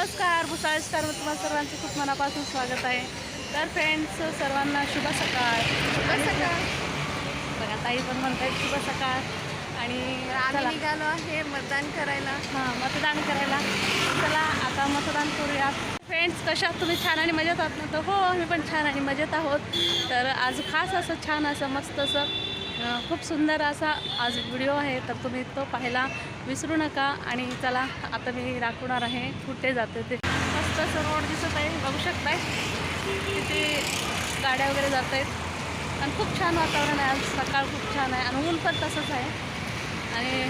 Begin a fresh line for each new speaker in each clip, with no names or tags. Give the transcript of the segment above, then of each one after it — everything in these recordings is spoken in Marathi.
नमस्कार, भुसावळ स्टारमध्ये तुम्हा सर्वांचं खूप मनापासून स्वागत आहे. तर फ्रेंड्स, सर्वांना शुभ सकाळ.
शुभ सकाळ.
बघा ताई पण म्हणतायत शुभ सकाळ. आणि
आम्ही निघालो आहे मतदान करायला.
मतदान करायला. चला आता मतदान करूया. फ्रेंड्स, कशा तुम्ही? छान आणि मजेत आहात ना? तर हो, आम्ही पण छान आणि मजेत आहोत. तर आज खास असं छान असं मस्त असं खूप सुंदर असा आज व्हिडिओ आहे, तर तुम्ही तो पाहायला विसरू नका. आणि चला आता मी दाखवणार आहे कुठे जाते ते. मस्त असं रोड दिसत आहे, बघू शकताय. तिथे गाड्या वगैरे जात आहेत आणि खूप छान वातावरण आहे. आज सकाळ खूप छान आहे आणि ऊन पण तसंच आहे. आणि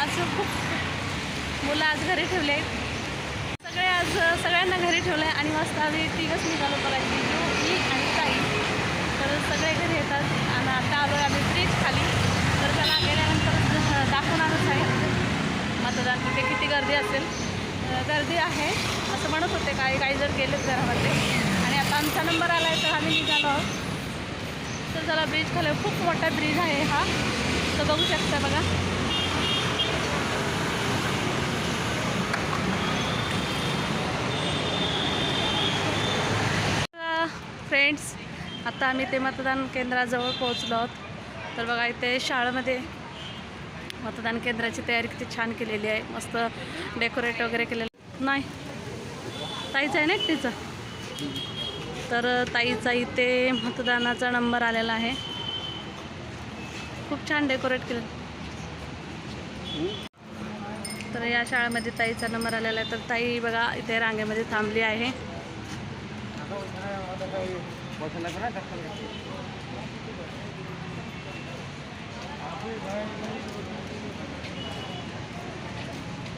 असं खूप मुलं आज घरी ठेवले आहेत. सगळ्यांना घरी ठेवलं आहे आणि मस्त आम्ही तिघंच निघालो बघायची, मी आणि ताई. तर सगळे घरी येतात आणि आता आलो आहे आम्ही ब्रिज खाली. तर त्याला गेल्यानंतर दाखवणारच आहे मतदान तिथे किती गर्दी असेल. गर्दी आहे असं म्हणत होते, काही जर गेलेत घरामध्ये. आणि आता आमचा नंबर आला आहे तर आम्ही निघालो आहोत. तर चला ब्रिज खाली, खूप मोठा ब्रिज आहे हा, तर बघू शकता बघा. फ्रेंड्स, आता आम्ही ते मतदान केंद्राजवळ पोहोचलो आहोत. तर बघा इथे शाळेमध्ये मतदान केंद्राची तयारी किती छान केलेली आहे. मस्त डेकोरेट वगैरे केलेलं नाही. ताईचं आहे ना तिचं. तर ताईचा इथे मतदानाचा नंबर आलेला आहे. खूप छान डेकोरेट केलं. तर या शाळेमध्ये ताईचा नंबर आलेला आहे. तर ताई बघा इथे रांगेमध्ये थांबली आहे.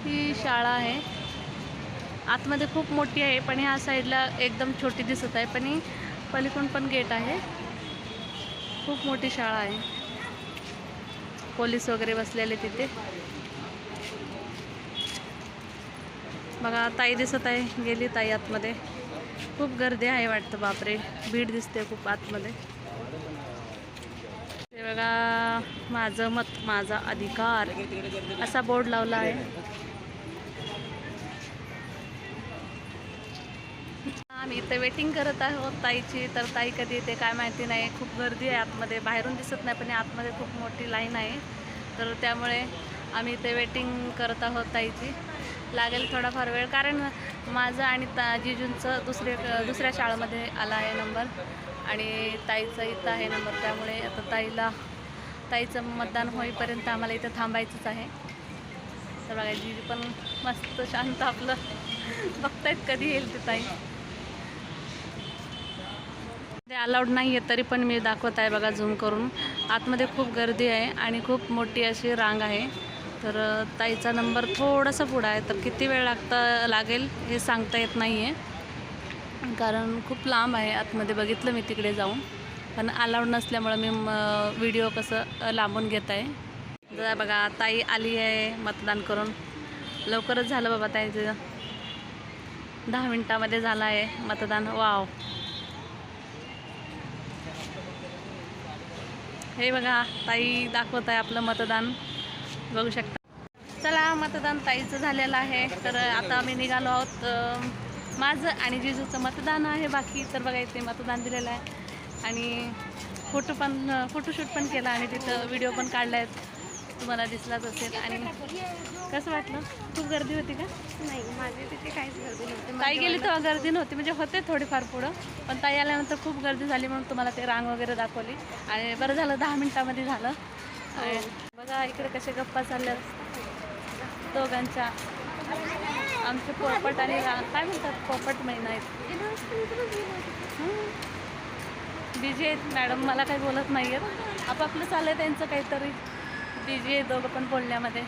ही शाळा आहे, आतमध्ये खूप मोठी आहे, पण ह्या साईडला एकदम छोटी दिसत आहे. पण ही पलीकडून पण गेट आहे. खूप मोठी शाळा आहे. पोलीस वगैरे बसलेले तिथे. बघा ताई दिसत आहे, गेली ताई आतमध्ये. खूप गर्दी आहे वाटतं, बापरे, भीड दिसते खूप आतमध्ये. ते बघा, माझं मत माझा अधिकार असा बोर्ड लावला आहे. आम्ही इथे वेटिंग करत आहोत ताईची. तर ताई कधी येते काय माहिती नाही. खूप गर्दी आहे आतमध्ये, बाहेरून दिसत नाही पण आतमध्ये खूप मोठी लाईन आहे. तर त्यामुळे आम्ही इथे वेटिंग करत आहोत ताईची. लागेल थोडाफार वेळ, कारण माझं आणि जिजूंचं दुसऱ्या शाळेमध्ये आला आहे नंबर आणि ताईचा इथं आहे नंबर. त्यामुळे आता ताईचं मतदान होईपर्यंत आम्हाला इथं थांबायचंच आहे. तर बघा जिजू पण मस्त शांत आपलं बघतायत कधी येईल ते ताई. ते अलाउड नाही आहे तरी पण मी दाखवत आहे बघा झूम करून. आतमध्ये खूप गर्दी आहे आणि खूप मोठी अशी रांग आहे. तर ताईचा नंबर थोडासा पुढं आहे, तर किती वेळ लागेल हे सांगता येत नाही आहे, कारण खूप लांब आहे. आतमध्ये बघितलं मी तिकडे जाऊन, पण अलाउड नसल्यामुळं मी व्हिडिओ कसं लांबून घेत आहे. जरा बघा ताई आली आहे मतदान करून. लवकरच झालं बाबा ताईचं, 10 मिनटामध्ये झालं आहे मतदान. वाव, हे बघा ताई दाखवत आहे आपलं मतदान, बघू शकता. चला, मतदान ताईचं झालेलं आहे. तर आता आम्ही निघालो आहोत. माझं आणि जिजूचं मतदान आहे बाकी. तर बघा इथे मतदान दिलेलं आहे आणि फोटोशूट पण केला आणि तिथं व्हिडिओ पण काढला आहे, तुम्हाला दिसलाच असेल. आणि कसं वाटलं? खूप गर्दी होती का?
नाही, माझी तिथे काहीच गर्दी नव्हती.
ताई गेली तेव्हा गर्दी नव्हती, म्हणजे होते थोडीफार पुढं, पण ताई आल्यानंतर खूप गर्दी झाली म्हणून तुम्हाला ते रांग वगैरे दाखवली. आणि बरं झालं 10 मिनटामध्ये झालं. बघा इकडे कसे गप्पा चालल्या दोघांच्या. आमचे पोपट आणि काय म्हणतात, पोपट महिना आहेत. बिजी आहेत मॅडम, मला काही बोलत नाही आहेत. आपापलं चाललं आहे त्यांचं काहीतरी. बिजी आहे दोघं पण बोलण्यामध्ये.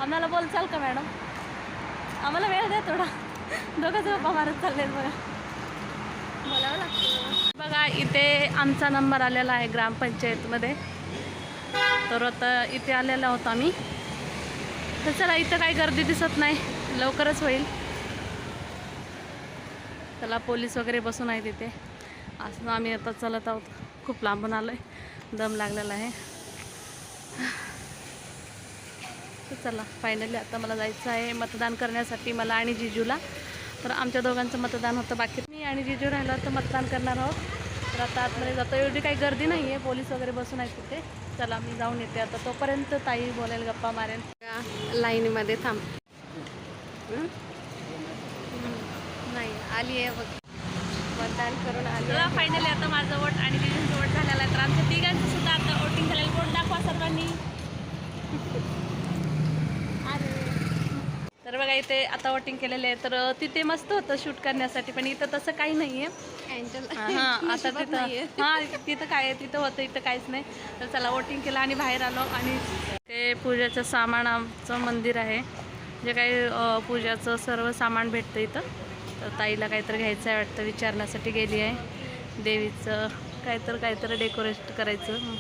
आम्हाला बोलचाल का मॅडम? आम्हाला वेळ द्या थोडा. दोघंच गप्पा मारत चालले आहेत बघा.
बोलावं लागतं.
बघा इथे आमचा नंबर आलेला आहे ग्रामपंचायतमध्ये. तर आता इथे आलेला होता आम्ही. तर चला, इथं काही गर्दी दिसत नाही, लवकरच होईल. त्याला पोलीस वगैरे बसून आहे तिथे. असं आम्ही आता चलत आहोत. खूप लांबून आलो आहे, दम लागलेला आहे. तर चला फायनली आता मला जायचं आहे मतदान करण्यासाठी, मला आणि जिजूला. तर आमच्या दोघांचं मतदान होतं, बाकी मी आणि जिजू राहिलं तर मतदान करणार आहोत. तर आता आतमध्ये जातो, एवढी काही गर्दी नाही आहे, पोलीस वगैरे बसून आहेत तिथे. चला मी जाऊन येते आता, तोपर्यंत ताई बोलेल, गप्पा मारेल.
लाईनीमध्ये थांब. नाही आली आहे बघ, मतदान करून आली.
चला फायनली आता माझं वोट आणि जिजूंचं वोट झालेलं आहे. तर आमच्या तिघांचं सुद्धा आता वोटिंग झालेलं. वोट दाखवा सर्वांनी. तर बघा इथे आता वोटिंग केलेले आहे. तर तिथे मस्त होतं शूट करण्यासाठी, पण इथं तसं काही नाही आहे. हां आता तिथं तिथं काय आहे, तिथं होतं, इथं काहीच नाही. तर चला वोटिंग केलं आणि बाहेर आलो. आणि ते पूजाचं सामान, आमचं मंदिर आहे, जे काही पूजाचं सर्व सामान भेटतं इथं. तर ताईला काहीतरी घ्यायचं आहे वाटतं, विचारण्यासाठी गेली आहे. देवीचं काहीतरी डेकोरेट करायचं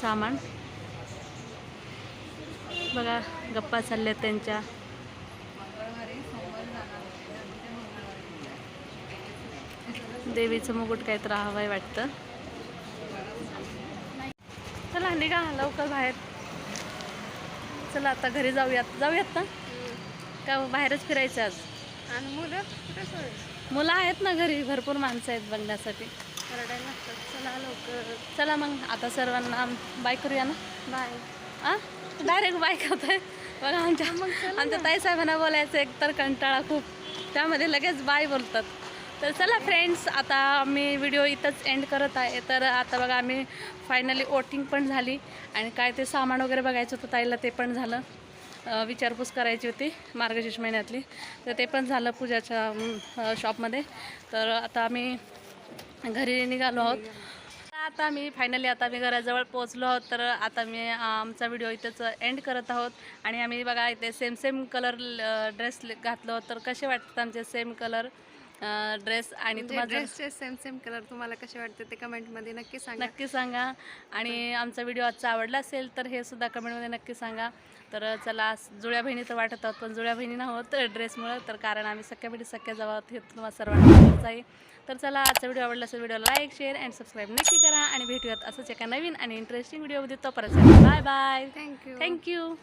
सामान. बघा गप्पा चालल्यात त्यांच्या. देवीचं मुकुट काहीतरी हवं आहे वाटतं. चला निघा लवकर बाहेर. चला आता घरी जाऊयात ना का बाहेरच फिरायचं आज?
आणि मुलं कुठे सोडायचं?
मुलं आहेत ना घरी, भरपूर माणसं आहेत बघण्यासाठी.
रडायला लागतात. चला लवकर.
चला मग आता सर्वांना बाय करूया ना.
बाय.
डायरेक्ट बाय करतोय बघा. आमच्या ताईसाहेबांना बोलायचं एक तर कंटाळा खूप, त्यामध्ये लगेच बाय बोलतात. तर चला फ्रेंड्स, आता मी व्हिडिओ इथंच एंड करत आहे. तर आता बघा आम्ही फायनली वोटिंग पण झाली आणि काय ते सामान वगैरे बघायचं होतं ताईला, ते पण झालं. विचारपूस करायची होती मार्गशीर्ष महिन्यातली, तर ते पण झालं पूजाच्या शॉपमध्ये. तर आता आम्ही घरी निघालो आहोत. आता मी घराजवळ पोहोचलो आहोत. तर आता मी आमचा व्हिडिओ इथंच एंड करत आहोत. आणि आम्ही बघा इथे सेम कलर ड्रेस घातलो आहोत. तर कसे वाटतात आमचे सेम कलर ड्रेस? आणि तुम्हाला
ड्रेसचे सेम कलर तुम्हाला कसे वाटते ते कमेंटमध्ये नक्की
सांगा. आणि आमचा व्हिडिओ आजचा आवडला असेल तर हे सुद्धा कमेंटमध्ये नक्की सांगा. तर चला, जुळ्या बहिणी तर वाटत आहोत, पण जुळ्या बहिणी नाहोत ड्रेसमुळं. तर कारण आम्ही सख्या बहिणी सख्या जावं हे तुम्हाला सर्वांना माहितीच आहे. तर चला, आजचा व्हिडिओ आवडला असेल व्हिडिओला लाईक, शेअर अँड सबस्क्राईब नक्की करा. आणि भेटूयात असंच एका नवीन आणि इंटरेस्टिंग व्हिडिओमध्ये. तोपर्यंत बाय बाय.
थँक्यू.
थँक्यू.